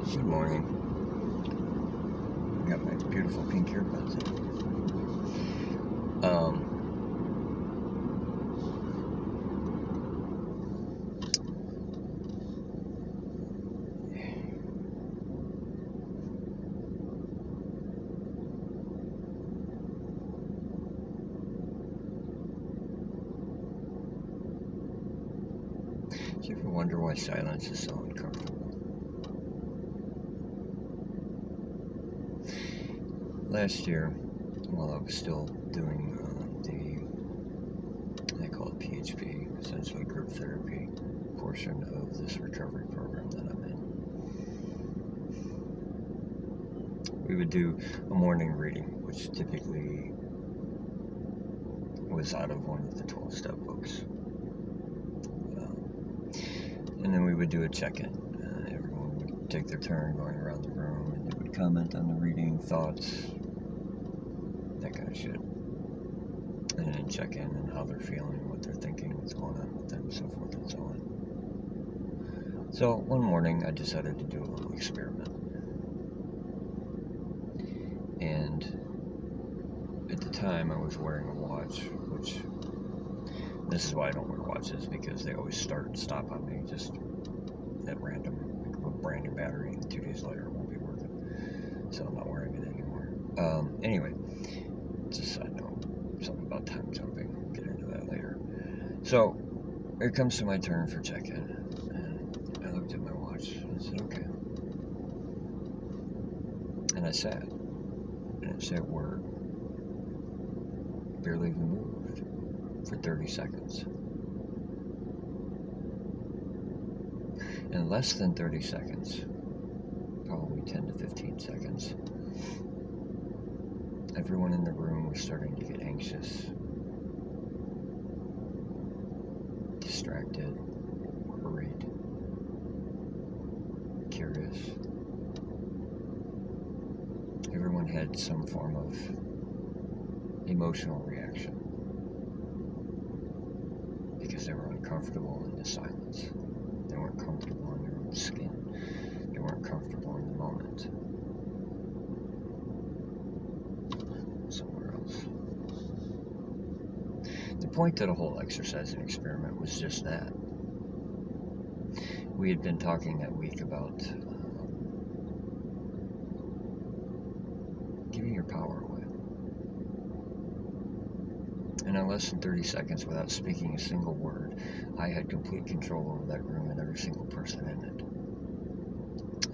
Good morning. Got my beautiful pink earbuds in. Do you ever wonder why silence is so uncomfortable? Last year, while I was still doing they call it PHP, essentially group therapy portion of this recovery program that I'm in, we would do a morning reading, which typically was out of one of the 12-step books. And then we would do a check-in. Everyone would take their turn going around the room, and they would comment on the reading, thoughts, that kind of shit. And then check in on how they're feeling, what they're thinking, what's going on with them, so forth and so on. So one morning, I decided to do a little experiment. And at the time, I was wearing a watch, which... This is why I don't wear watches, because they always start and stop on me just at random. Like a brand new battery, and 2 days later it won't be working. So I'm not wearing it anymore. Anyway, just a side note, something about time jumping. We'll get into that later. So it comes to my turn for check-in, and I looked at my watch and I said, okay. And I sat, and it said word, barely even moved, for 30 seconds. In less than 30 seconds, probably 10 to 15 seconds, everyone in the room was starting to get anxious, distracted, worried, curious. Everyone had some form of emotional reaction because they were uncomfortable in the silence. They weren't comfortable in their own skin. They weren't comfortable in the moment. Somewhere else. The point of the whole exercise and experiment was just that. We had been talking that week about giving your power away. And in less than 30 seconds, without speaking a single word, I had complete control over that room and every single person in it.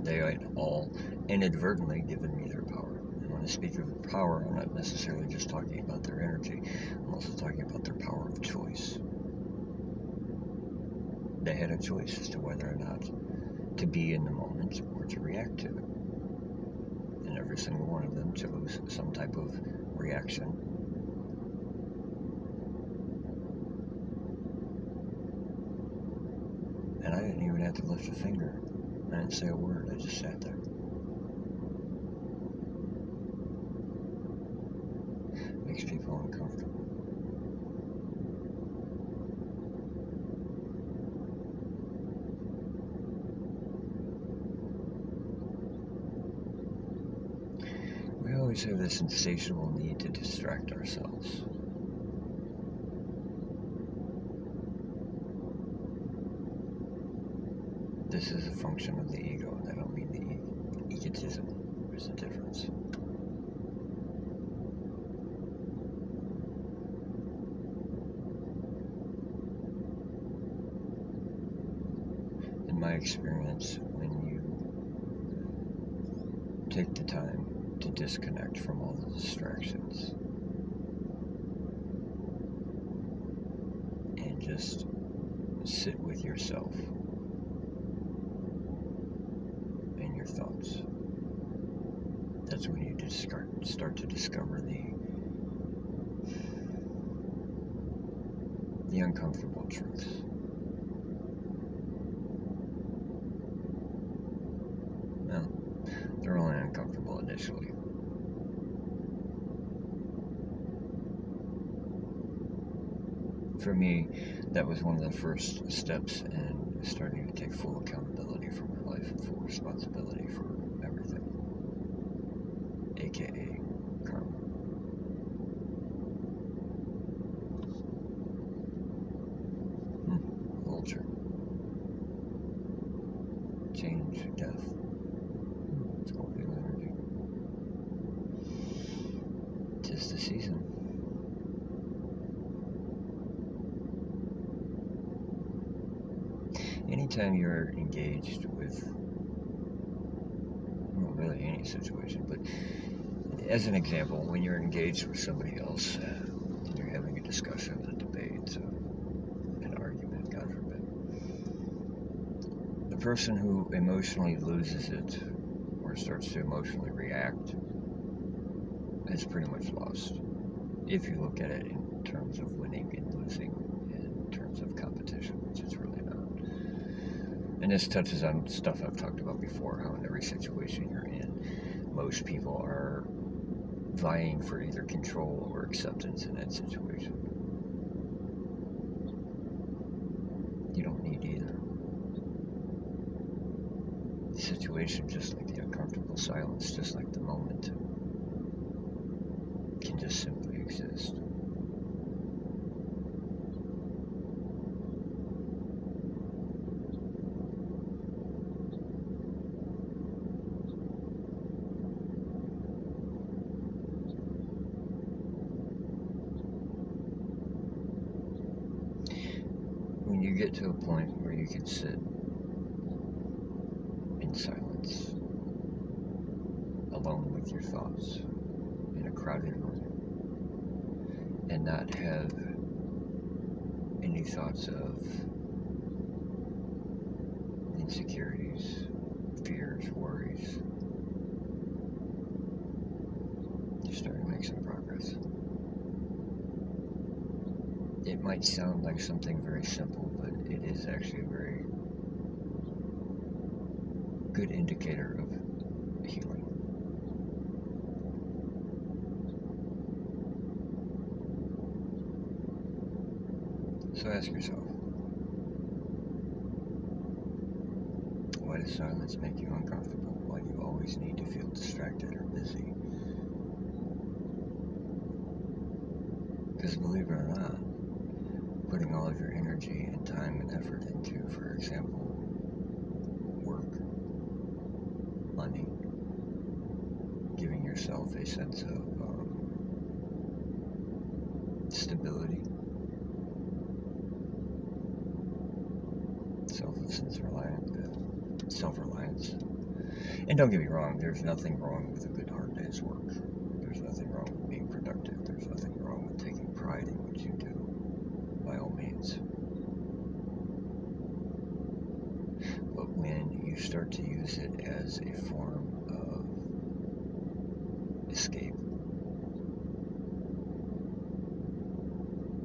They had all inadvertently given me their power. And when I speak of power, I'm not necessarily just talking about their energy. I'm also talking about their power of choice. They had a choice as to whether or not to be in the moment or to react to it. And every single one of them chose some type of reaction. And I didn't even have to lift a finger. I didn't say a word. I just sat there. Makes people uncomfortable. We always have this insatiable need to distract ourselves. This is a function of the ego, and I don't mean the egotism. There's a difference. In my experience, when you take the time to disconnect from all the distractions and just sit with yourself and your thoughts, that's when you just start to discover the uncomfortable truths. Well, they're only uncomfortable initially. For me, that was one of the first steps in starting to take full accountability for my life and full responsibility for change, death. It's called fetal energy. 'Tis the season. Anytime you're engaged with, well, really any situation, but as an example, when you're engaged with somebody else, and you're having a discussion, a debate, an argument, God forbid, the person who emotionally loses it or starts to emotionally react is pretty much lost. If you look at it in terms of winning and losing, in terms of competition, which it's really not. And this touches on stuff I've talked about before, how in every situation you're in, most people are vying for either control or acceptance in that situation. You don't need either. The situation, just like the uncomfortable silence, just like the moment, can just simply exist. When you get to a point where you can sit in silence, alone with your thoughts, in a crowded room, and not have any thoughts of insecurities, fears, worries, you're starting to make some progress. It might sound like something very simple, but it is actually a very good indicator of healing. So ask yourself, why does silence make you uncomfortable? Why do you always need to feel distracted or busy? Because believe it or not, putting all of your energy and time and effort into, for example, work, money, giving yourself a sense of stability, self-reliance. And don't get me wrong, there's nothing wrong with a good hard day's work. There's nothing wrong with being productive. There's nothing wrong with taking pride in what you do, by all means. But when you start to use it as a form of escape,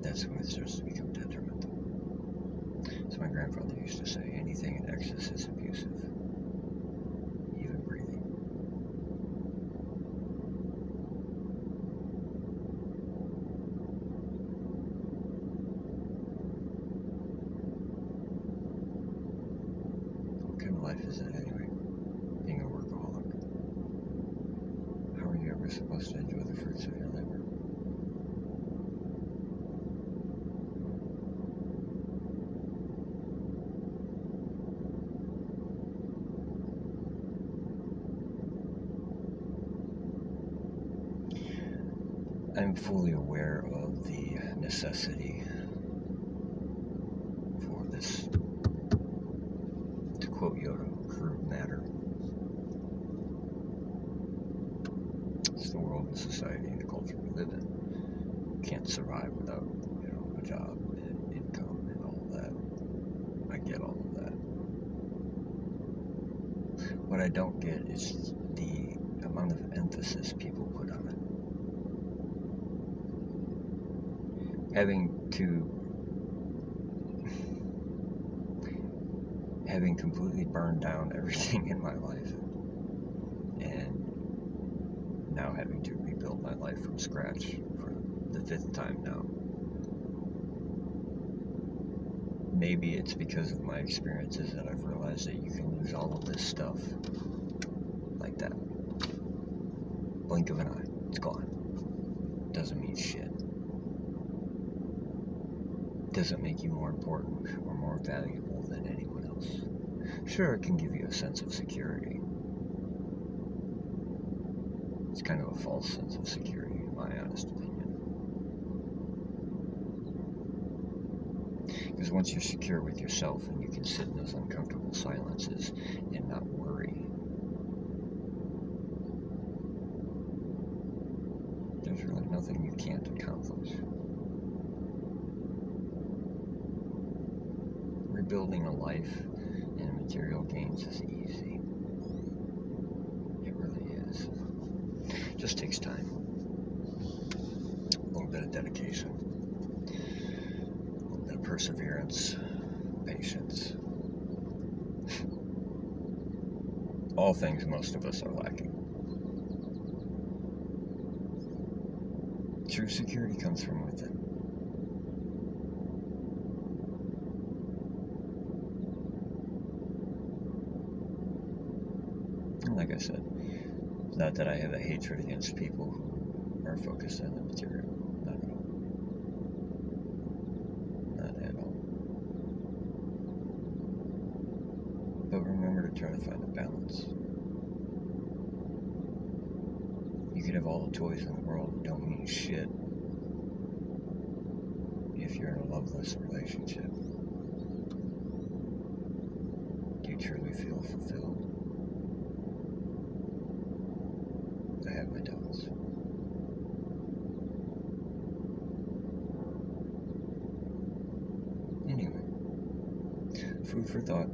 that's when it starts to become detrimental. As my grandfather used to say, anything in excess is abusive, even breathing. What kind of life is that anyway? Being a workaholic. How are you ever supposed to enjoy the fruits of your labor? I'm fully aware of the necessity for this, to quote Yoda, crude matter. It's the world and society and the culture we live in. Can't survive without, a job and income and all that. I get all of that. What I don't get is the amount of emphasis people put on it. Having completely burned down everything in my life, and now having to rebuild my life from scratch for the 5th time now. Maybe it's because of my experiences that I've realized that you can lose all of this stuff like that. Blink of an eye, it's gone. Doesn't mean shit. Doesn't make you more important or more valuable than anyone else. Sure, it can give you a sense of security. It's kind of a false sense of security, in my honest opinion. Because once you're secure with yourself and you can sit in those uncomfortable silences and not worry, there's really nothing you can't accomplish. Rebuilding a life and material gains is easy. It really is. It just takes time. A little bit of dedication. A little bit of perseverance. Patience. All things most of us are lacking. True security comes from within. Like I said, not that I have a hatred against people who are focused on the material. Not at all. Not at all. But remember to try to find a balance. You could have all the toys in the world that don't mean shit if you're in a loveless relationship. Do you truly feel fulfilled? I have my doubts. Anyway, food for thought.